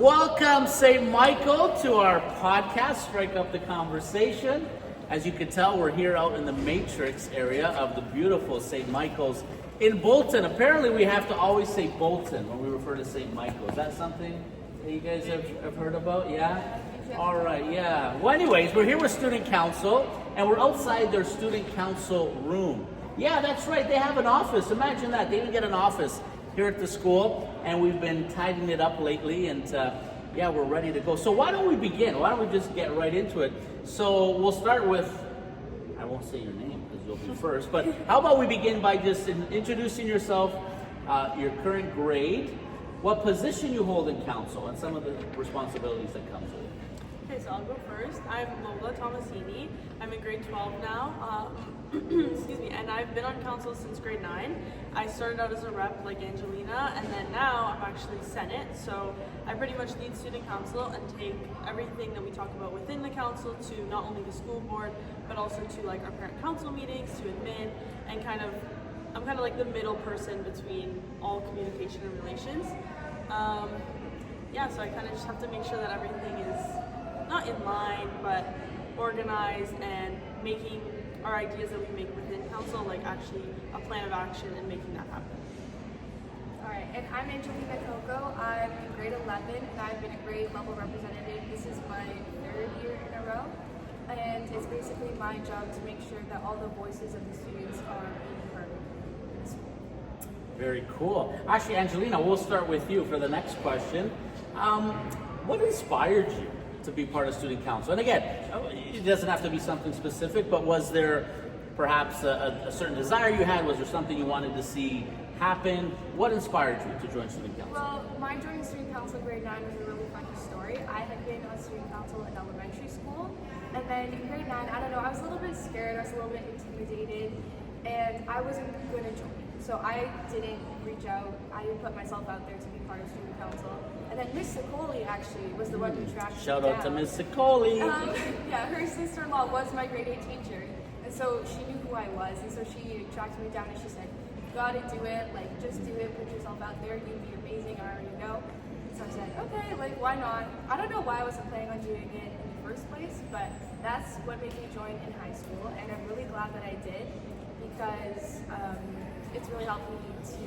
Welcome, St. Michael, to our podcast, Strike Up the Conversation. As you can tell, we're here out in the Matrix area of the beautiful St. Michael's in Bolton. Apparently, we have to always say Bolton when we refer to St. Michael. Is that something that you guys have heard about? Yeah? All right, yeah. Well, anyways, we're here with Student Council, and we're outside their Student Council room. Yeah, that's right. They have an office. Imagine that. They even get an office here at the school, and we've been tidying it up lately, and yeah, we're ready to go. So why don't we begin? Why don't we just get right into it? So we'll start with, I won't say your name because you'll be first, but how about we begin by just introducing yourself, your current grade, what position you hold in council, and some of the responsibilities that comes with it. Okay, so I'll go first. I'm Lola Tomasini. I'm in grade 12 now. Excuse me, and I've been on council since grade 9. I started out as a rep like Angelina, and then now I'm actually Senate. So I pretty much lead student council and take everything that we talk about within the council to not only the school board, but also to like our parent council meetings, to admin, and I'm kind of like the middle person between all communication and relations. Yeah, so I kind of just have to make sure that everything is not in line, but organized and making our ideas that we make within council, like actually a plan of action and making that happen. Alright, and I'm Angelina. I'm in grade 11 and I've been a grade level representative. This is my 3rd year in a row, and it's basically my job to make sure that all the voices of the students are being heard in the school. Very cool. Actually, Angelina, we'll start with you for the next question. What inspired you to be part of student council? And again, it doesn't have to be something specific, but was there perhaps a certain desire you had? Was there something you wanted to see happen? What inspired you to join student council? Well, my joining student council in grade 9 was a really funny story. I had been on student council in elementary school, and then in grade 9, I don't know, I was a little bit scared, I was a little bit intimidated, and I wasn't going to join. So I didn't reach out, I didn't put myself out there to be part of student council. And then Miss Sicoli actually was the one who tracked me down. Shout out to Miss Sicoli. Yeah, her sister-in-law was my grade 8 teacher. And so she knew who I was. And so she tracked me down and she said, you gotta do it, like just do it, put yourself out there, you'd be amazing, I already know. So I said, okay, like why not? I don't know why I wasn't planning on doing it in the first place, but that's what made me join in high school. And I'm really glad that I did, because it's really helped me to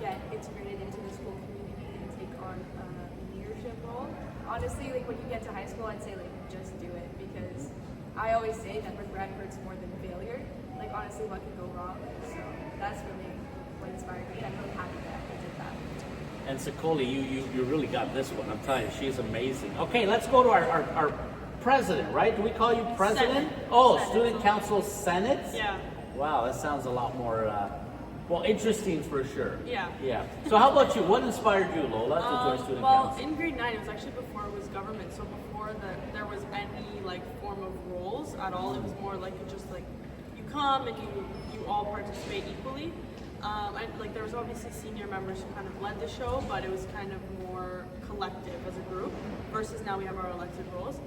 get integrated into the school community and take on a leadership role. Honestly, like when you get to high school, I'd say like just do it, because I always say that regret hurts more than failure. Like honestly, what could go wrong? So that's really what inspired me. I'm really happy that I did that. And Sicoli, you really got this one. I'm telling you, she's amazing. Okay, let's go to our president, right? Do we call you president? Senate. Oh, Senate. Student Council Senate? Yeah. Wow, that sounds a lot more, interesting for sure. Yeah. Yeah. So how about you? What inspired you, Lola, to join Student Well, Council? in grade 9, it was actually before it was government, so before there was any like form of roles at all. It was more like just like you come and you all participate equally. Like there was obviously senior members who kind of led the show, but it was kind of more collective as a group versus now we have our elected roles.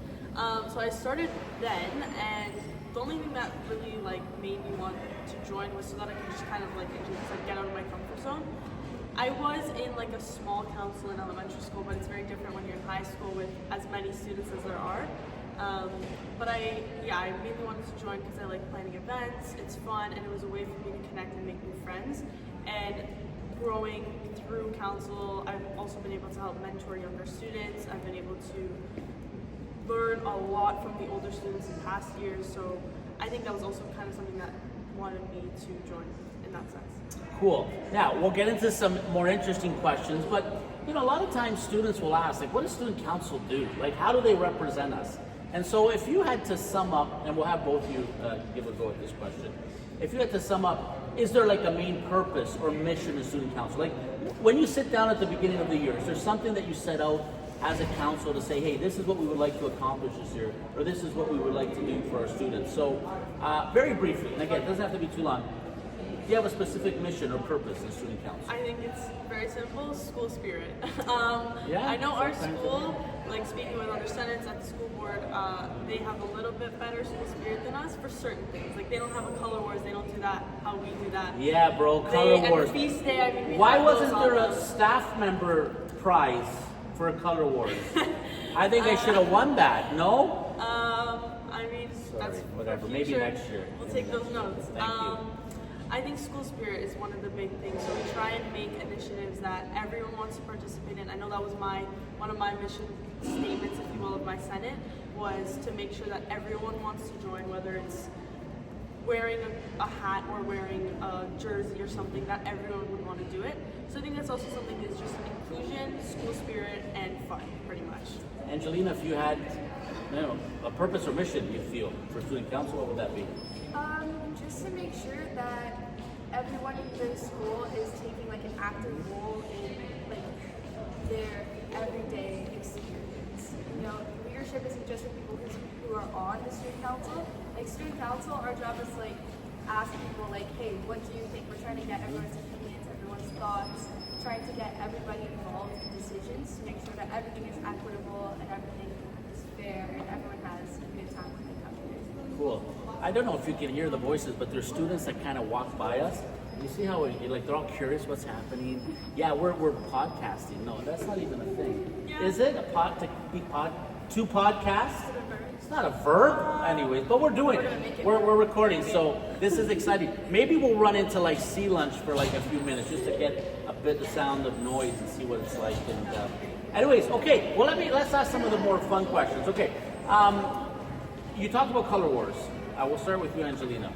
So I started then, and the only thing that really like made me want to join was so that I could just kind of like get out of my comfort zone. I was in like a small council in elementary school, but it's very different when you're in high school with as many students as there are. But I mainly wanted to join because I like planning events, it's fun, and it was a way for me to connect and make new friends. And growing through council, I've also been able to help mentor younger students. I've been able to learn a lot from the older students in past years, so I think that was also kind of something that wanted me to join in that sense. Cool. Now, we'll get into some more interesting questions, but a lot of times students will ask, like, what does student council do? Like, how do they represent us? And so if you had to sum up, and we'll have both of you give a go at this question, if you had to sum up, is there like a main purpose or mission of student council? Like, when you sit down at the beginning of the year, is there something that you set out as a council to say, hey, this is what we would like to accomplish this year, or this is what we would like to do for our students? So very briefly, and again, it doesn't have to be too long, do you have a specific mission or purpose in student council? I think it's very simple, school spirit. Yeah, I know our school, like speaking with other senates at the school board, they have a little bit better school spirit than us for certain things. Like they don't have a color wars, they don't do that how we do that. Yeah, bro, color wars. And feast day, I mean, Why wasn't there a staff member prize for Color Wars? I think I should have won that. No? I mean, Sorry, that's whatever. for Maybe future. next year. We'll Maybe take those next year. notes. Thank you. I think school spirit is one of the big things. So we try and make initiatives that everyone wants to participate in. I know that was one of my mission statements, if you will, of my Senate, was to make sure that everyone wants to join, whether it's wearing a hat or wearing a jersey or something, that everyone would want to do it. So I think that's also something that's just inclusion, school spirit, and fun, pretty much. Angelina, if you had a purpose or mission you feel for student council, what would that be? Just to make sure that everyone in the school is taking like an active role in like their everyday experience. You know, leadership isn't just for people who are on the student council. Like student council, our job is like ask people like, hey, what do you think? We're trying to get everyone's opinions, everyone's thoughts, trying to get everybody involved in decisions to make sure that everything is equitable and everything is fair and everyone has a good time when they come here. Cool. I don't know if you can hear the voices, but there's students that kind of walk by us. You see how they're all curious what's happening. Yeah, we're podcasting. No, that's not even a thing. Yeah. Is it to podcast? It's not a verb, anyways. But we're doing it. We're recording, so this is exciting. Maybe we'll run into like sea lunch for like a few minutes just to get a bit of sound of noise and see what it's like. And anyways, okay. Well, let's ask some of the more fun questions. Okay. You talked about Color Wars. We'll start with you, Angelina.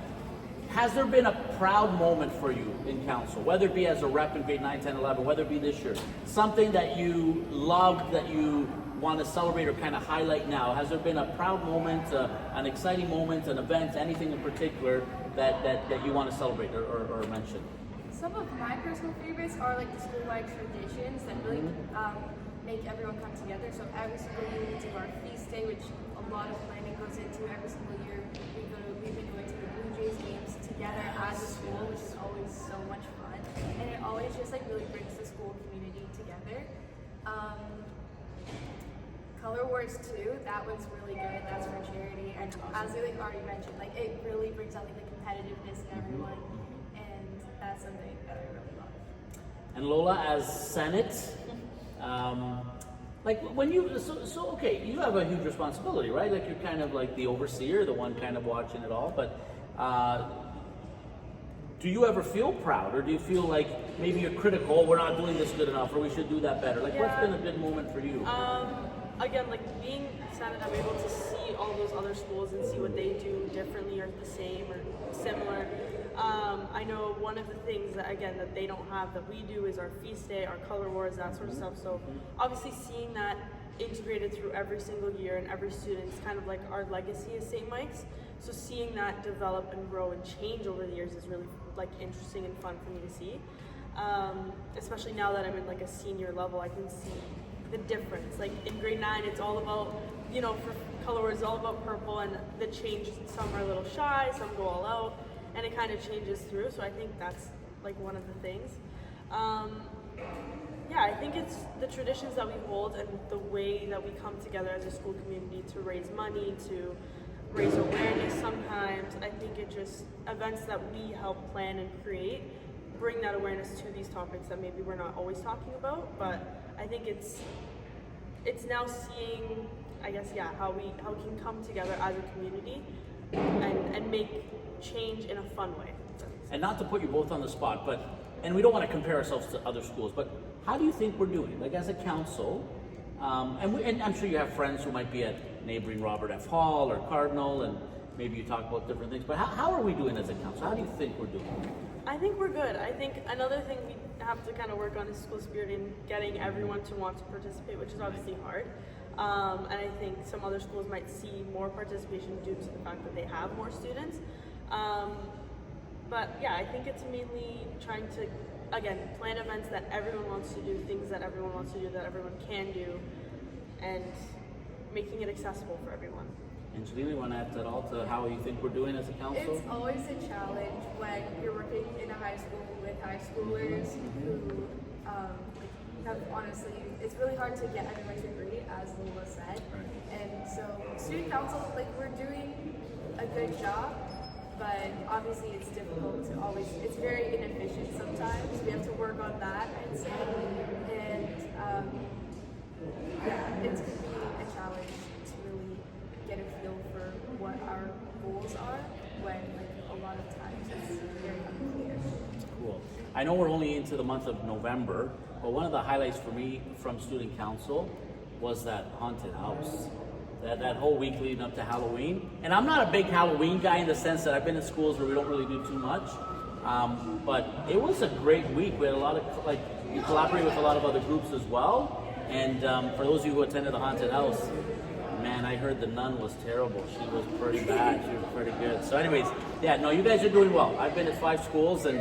Has there been a proud moment for you in council, whether it be as a rep in grade 9, 10, 11, whether it be this year, something that you loved that you want to celebrate or kind of highlight now? Has there been a proud moment, an exciting moment, an event, anything in particular that you want to celebrate or mention? Some of my personal favorites are like the school-wide traditions that really make everyone come together. So every single year we do our feast day, which a lot of planning goes into. Every single year we've been going to the Blue Jays games together as a school, which is always so much fun. And it always just like really brings the school community together. Color Wars 2, that one's really good. That's for charity. And as we already mentioned, like it really brings out like the competitiveness in everyone. And that's something that I really love. And Lola, as Senate, like when you okay, you have a huge responsibility, right? Like you're kind of like the overseer, the one kind of watching it all. But do you ever feel proud, or do you feel like maybe you're critical? We're not doing this good enough, or we should do that better. Like, what's been a good moment for you? Again, like being Senate, I'm able to see all those other schools and see what they do differently or the same or similar. I know one of the things that, again, that they don't have that we do is our feast day, our color wars, that sort of stuff. So obviously seeing that integrated through every single year and every student is kind of like our legacy as St. Mike's. So seeing that develop and grow and change over the years is really like interesting and fun for me to see. Especially now that I'm in like a senior level, I can see the difference. Like in grade 9, it's all about, you know, for color wars, it's all about purple, and the change, some are a little shy, some go all out, and it kind of changes through. So I think that's like one of the things. Yeah, I think it's the traditions that we hold and the way that we come together as a school community to raise money, to raise awareness sometimes. I think it just, events that we help plan and create bring that awareness to these topics that maybe we're not always talking about, but I think it's now seeing, I guess, yeah, how we can come together as a community and make change in a fun way. And not to put you both on the spot, and we don't want to compare ourselves to other schools, but how do you think we're doing? Like as a council, and I'm sure you have friends who might be at neighboring Robert F. Hall or Cardinal, and maybe you talk about different things, but how are we doing as a council? How do you think we're doing? I think we're good. I think another thing we have to kind of work on is school spirit and getting everyone to want to participate, which is obviously hard. And I think some other schools might see more participation due to the fact that they have more students. But yeah, I think it's mainly trying to, again, plan events that everyone wants to do, things that everyone wants to do, that everyone can do, and making it accessible for everyone. Angelina, you want to add that all to how you think we're doing as a council? It's always a challenge when you're working in a high school with high schoolers who have honestly, it's really hard to get everyone to agree, as Lola said. Right. And so student council, like we're doing a good job, but obviously it's difficult to always, it's very inefficient sometimes. We have to work on that, I'd say. And yeah, it's going to be a challenge to really get a feel for what our goals are when like a lot of times it's very unclear. Cool. I know we're only into the month of November, but one of the highlights for me from student council was that haunted house. That whole week leading up to Halloween. And I'm not a big Halloween guy in the sense that I've been in schools where we don't really do too much. But it was a great week. We had a lot of, you collaborate with a lot of other groups as well. And for those of you who attended the haunted house, man, I heard the nun was terrible. She was pretty bad. She was pretty good. So anyways, yeah, no, you guys are doing well. I've been at 5 schools, and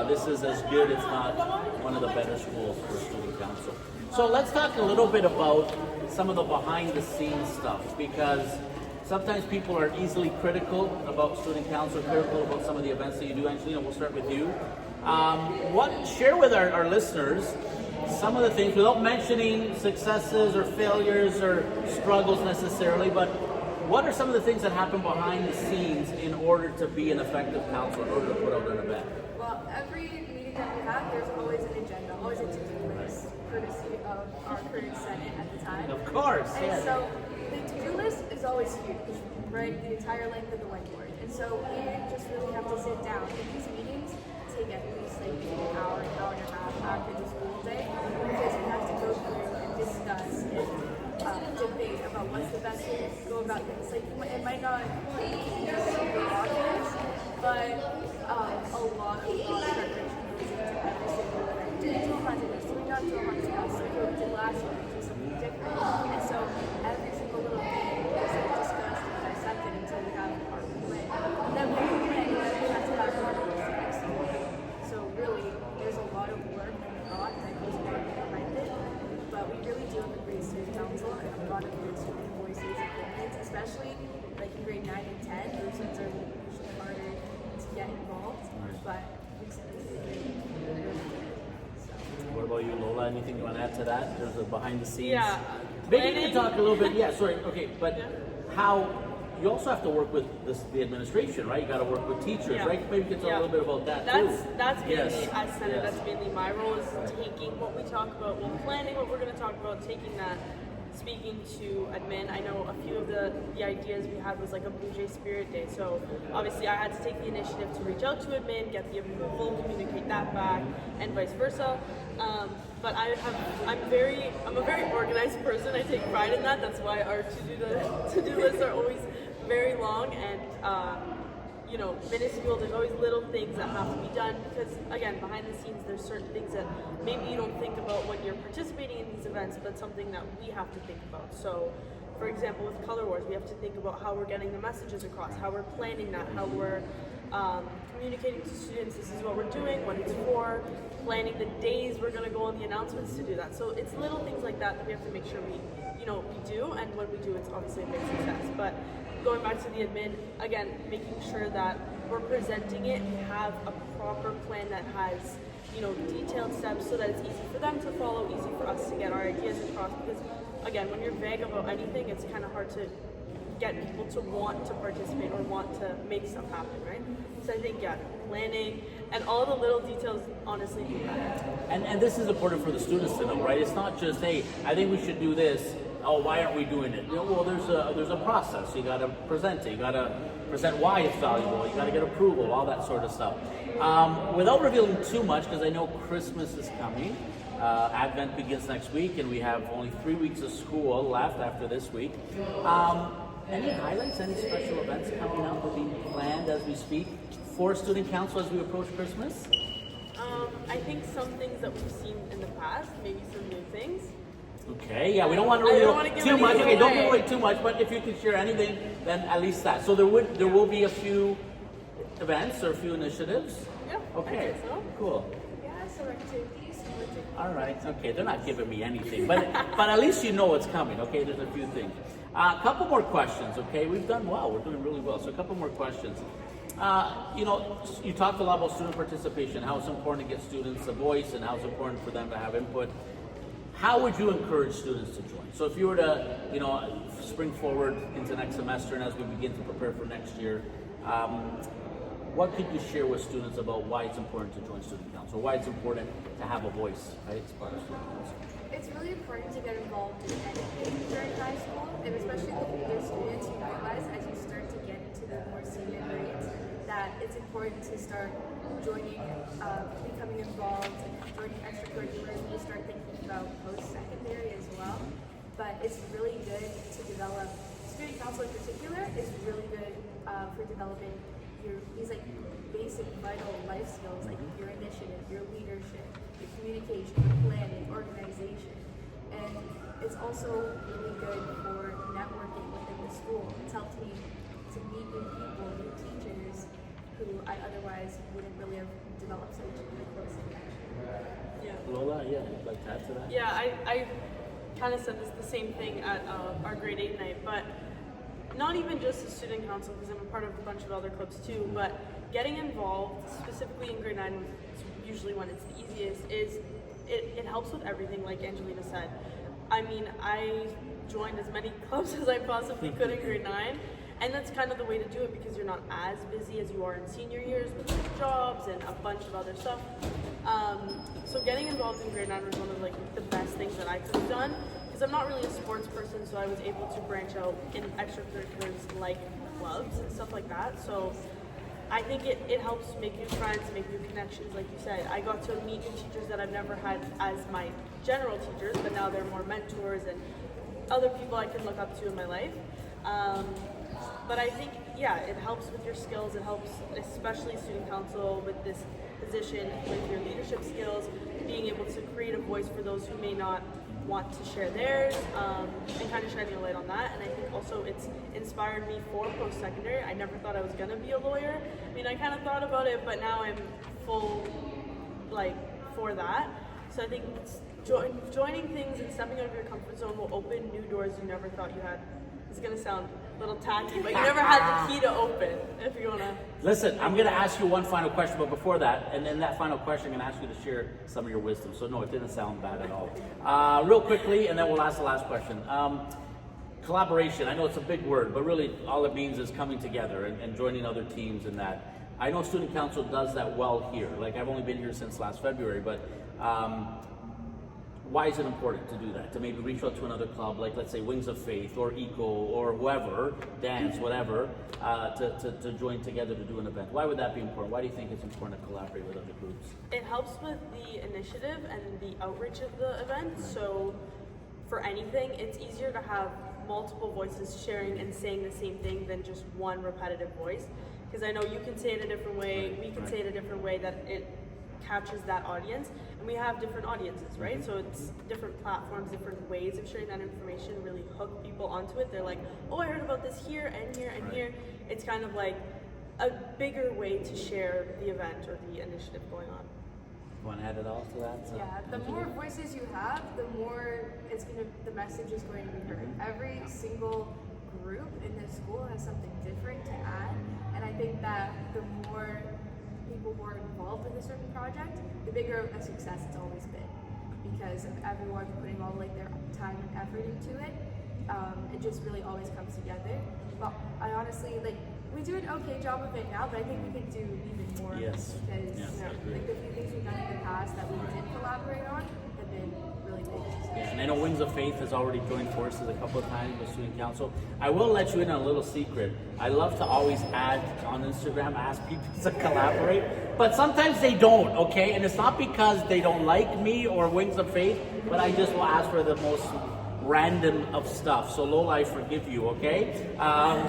this is as good, if not one of the better schools for student council. So let's talk a little bit about some of the behind the scenes stuff, because sometimes people are easily critical about student council, critical about some of the events that you do. Angelina, we'll start with you. Share with our listeners some of the things, without mentioning successes or failures or struggles necessarily, but what are some of the things that happen behind the scenes in order to be an effective council, in order to put out an event? Well, every meeting that we have, there's always an agenda, always a to-do list, courtesy of our current Senate at the time. Of course, And yes. so the to-do list is always huge, right? The entire length of the whiteboard. And so we just really have to sit down. And these meetings take at least like an hour and a half after the school day, because we have to go through and discuss and debate about what's the best way to go about things. Like it might not be super obvious, but a lot of preparation goes into every single thing. Doing to a haunted house, doing not to a haunted house, like what we did last year, which is something different. And so every single little thing is like discussed and dissected until we have our plan. And then when we plan, then we have to have our goals to execute. So really, there's a lot of work and thought that goes behind it. But we really do have a great student council and a lot of good student voices and opinions, especially like in grade 9 and 10. Those ones are usually harder to get involved, but we said it's really so. What about you, Lola? Anything you want to add to that? There's a behind the scenes. Yeah. Maybe you can talk a little bit. Yeah, sorry. Okay, but Yeah. how you also have to work with the administration, right? You got to work with teachers, Yeah. right? Maybe you can talk a little bit about that too. That's mainly Yes. as Senate. Yes. That's mainly my role, is taking what we talk about, well, planning what we're going to talk about, taking that, speaking to admin. I know a few of the ideas we had was like a Blue Jay Spirit Day. So obviously I had to take the initiative to reach out to admin, get the approval, communicate that back, and vice versa. But I'm a very organized person. I take pride in that. That's why our to-do lists are always very long and minuscule. There's always little things that have to be done because, again, behind the scenes, there's certain things that maybe you don't think about when you're participating in these events, but something that we have to think about. So, for example, with Color Wars, we have to think about how we're getting the messages across, how we're planning that, how we're communicating to students, this is what we're doing, what it's for, planning the days we're going to go on the announcements to do that. So it's little things like that we have to make sure we do, and when we do, it's obviously a big success. But going back to the admin, again, making sure that we're presenting it, we have a proper plan that has, detailed steps so that it's easy for them to follow, easy for us to get our ideas across. Because, again, when you're vague about anything, it's kind of hard to get people to want to participate or want to make stuff happen, right? So I think, planning and all the little details, honestly, do matter. And this is important for the students to know, right? It's not just, hey, I think we should do this. Oh, why aren't we doing it? Well, there's a process. You got to present it. You got to present why it's valuable. You got to get approval, all that sort of stuff. Without revealing too much, because I know Christmas is coming. Advent begins next week, and we have only 3 weeks of school left after this week. Any highlights, any special events coming up or being planned as we speak for student council as we approach Christmas? I think some things that we've seen in the past, maybe some new things. Okay, yeah, we don't want to I don't reveal wanna give too much. anything Okay, don't away. give away too much, but if you can share anything, then at least that. So there will be a few events or a few initiatives. Yeah, Okay, I think so. cool. Yeah, so activities. All right, okay, they're not giving me anything, but at least you know what's coming, okay? There's a few things. A couple more questions, okay? We've done well, we're doing really well, so a couple more questions. You talked a lot about student participation, how it's important to get students a voice and how it's important for them to have input. How would you encourage students to join? So if you were to, spring forward into next semester and as we begin to prepare for next year, what could you share with students about why it's important to join student council, why it's important to have a voice, right? It's part of student council. it's really important to get involved in anything during high school, and especially the older students, you realize as you start to get into the more senior grades that it's important to start joining, becoming involved, and joining extracurriculars, and to start thinking about post-secondary as well. But it's really good to develop, student council in particular is really good for developing these like basic vital life skills like your initiative, your leadership, your communication, your planning, organization. And it's also really good for networking within the school. It's helped me to meet new people, new teachers who I otherwise wouldn't really have developed such a really close connection. Yeah. Lola, yeah, you'd like to add to that? Yeah, I kind of said the same thing at our grade 8 night, but not even just the student council, because I'm a part of a bunch of other clubs too, but getting involved, specifically in grade 9, usually when it's the easiest, is it helps with everything, like Angelina said. I mean, I joined as many clubs as I possibly could in grade 9, and that's kind of the way to do it because you're not as busy as you are in senior years with your jobs and a bunch of other stuff. So getting involved in grade 9 was one of like the best things that I could have done, because I'm not really a sports person, so I was able to branch out in extracurriculars like clubs and stuff like that. So I think it helps make new friends, make new connections, like you said. I got to meet new teachers that I've never had as my general teachers, but now they're more mentors and other people I can look up to in my life. But I think, yeah, it helps with your skills. It helps, especially student council, with this position, with your leadership skills, being able to create a voice for those who may not want to share theirs, and kind of shining a light on that. And I think also it's inspired me for post-secondary. I never thought I was going to be a lawyer. I mean, I kind of thought about it, but now I'm full, like, for that. So I think joining things and stepping out of your comfort zone will open new doors you never thought you had. It's going to sound a little tacky, but you never had the key to open, if you want to. Listen, I'm going to ask you one final question, but before that, and then that final question, I'm going to ask you to share some of your wisdom. So no, it didn't sound bad at all. Real quickly, and then we'll ask the last question. Collaboration, I know it's a big word, but really all it means is coming together and joining other teams and that. I know Student Council does that well here. Like, I've only been here since last February, but why is it important to do that? To maybe reach out to another club, like let's say Wings of Faith or Eco or whoever, dance, whatever, to join together to do an event. Why would that be important? Why do you think it's important to collaborate with other groups? It helps with the initiative and the outreach of the event. So for anything, it's easier to have multiple voices sharing and saying the same thing than just one repetitive voice. Because I know you can say it a different way, we can say it a different way, that it captures that audience, and we have different audiences, right? So it's different platforms, different ways of sharing that information really hook people onto it. They're like, oh, I heard about this here and here and here. It's kind of like a bigger way to share the event or the initiative going on. Want to add it all to that? Yeah, the more voices you have, the more the message is going to be heard. Every single group in this school has something different to add, and I think that the more people who are involved in a certain project, the bigger a success it's always been, because of everyone putting all like their time and effort into it. It just really always comes together. But I honestly, like, we do an okay job of it now, but I think we could do even more. Yes. Because Yes, I agree. like the few things we've done in the past that we did collaborate on have been really big successes. Yeah, and I know Wings of Faith has already joined forces a couple of times with Student Council. I will let you in on a little secret. I love to always add on Instagram, ask people to collaborate, but sometimes they don't, okay? And it's not because they don't like me or Wings of Faith, but I just will ask for the most random of stuff. So Lola, I forgive you, okay?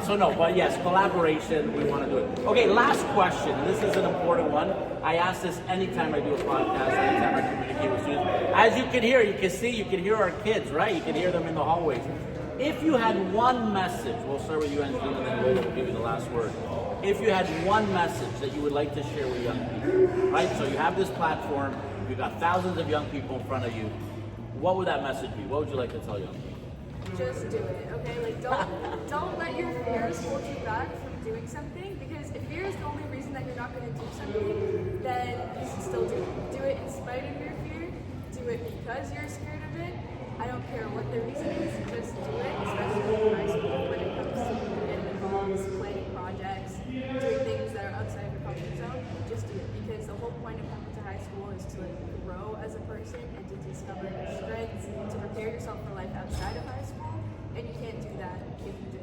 So no, but yes, collaboration, we want to do it. Okay, last question. This is an important one. I ask this anytime I do a podcast, anytime I communicate with students. As you can hear, you can see, you can hear our kids, right? You can hear them in the hallways. If you had one message, we'll start with you, Angelina, and then Lola will give you the last word. If you had one message that you would like to share with young people, right? So you have this platform, you've got thousands of young people in front of you. What would that message be? What would you like to tell young people? Just do it, okay? Like, don't let your fears hold you back from doing something, because if fear is the only reason that you're not going to do something, then you should still do it. Do it in spite of your fear. Do it because you're scared of it. I don't care what the reason is, just do it, especially in high school when it comes to getting involved, planning projects, doing things that are outside of your comfort zone. Just do it, because the whole point of coming to high school is to like grow as a person and to discover your strengths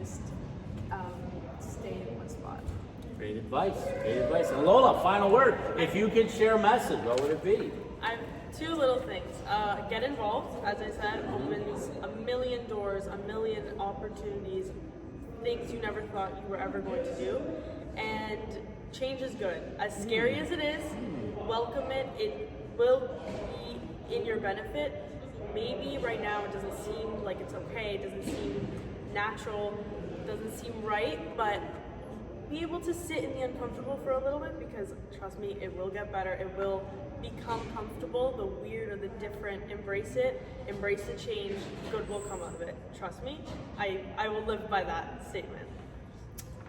just stay in one spot. Great advice. Great advice. And Lola, final word. If you could share a message, what would it be? I have two little things. Get involved, as I said, opens a million doors, a million opportunities, things you never thought you were ever going to do. And change is good. As scary as it is, welcome it. It will be in your benefit. Maybe right now it doesn't seem like it's okay, it doesn't seem natural, it doesn't seem right, but be able to sit in the uncomfortable for a little bit, because trust me, it will get better. It will become comfortable. The weird or the different, embrace it, embrace the change, good will come out of it. Trust me, I will live by that statement.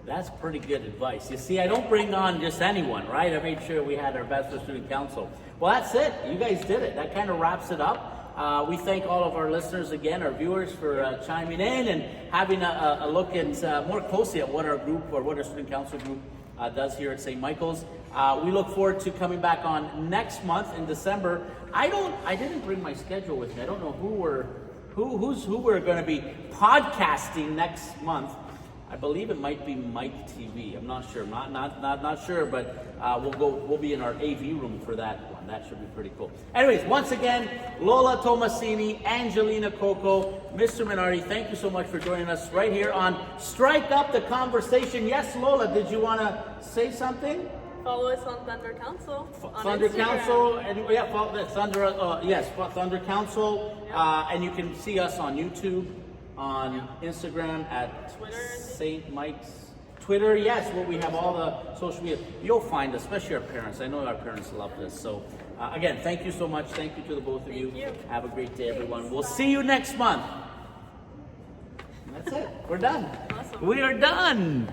That's pretty good advice. You see, I don't bring on just anyone, right? I made sure we had our best for student council. Well, that's it. You guys did it. That kind of wraps it up. We thank all of our listeners again, our viewers, for chiming in and having a look at more closely at what our group or what our student council group does here at St. Michael's. We look forward to coming back on next month in December. I didn't bring my schedule with me. I don't know who we're going to be podcasting next month. I believe it might be Mike TV. I'm not sure. Not sure, but we'll be in our AV room for that one. That should be pretty cool. Anyways, once again, Lola Tomasini, Angelina Coco, Mr. Minardi, thank you so much for joining us right here on Strike Up the Conversation. Yes, Lola, did you want to say something? Follow us on Thunder Council. On Thunder Instagram. Council, and yeah, follow Thunder. Yes, Thunder Council, and you can see us on YouTube, on Instagram at Twitter, St. Mike's. Twitter, yes, where we have all the social media. You'll find us, especially our parents. I know our parents love this. So, again, thank you so much. Thank you to the both of you. Thank you. Have a great day, everyone. We'll see you next month. That's it. We're done. Awesome. We are done.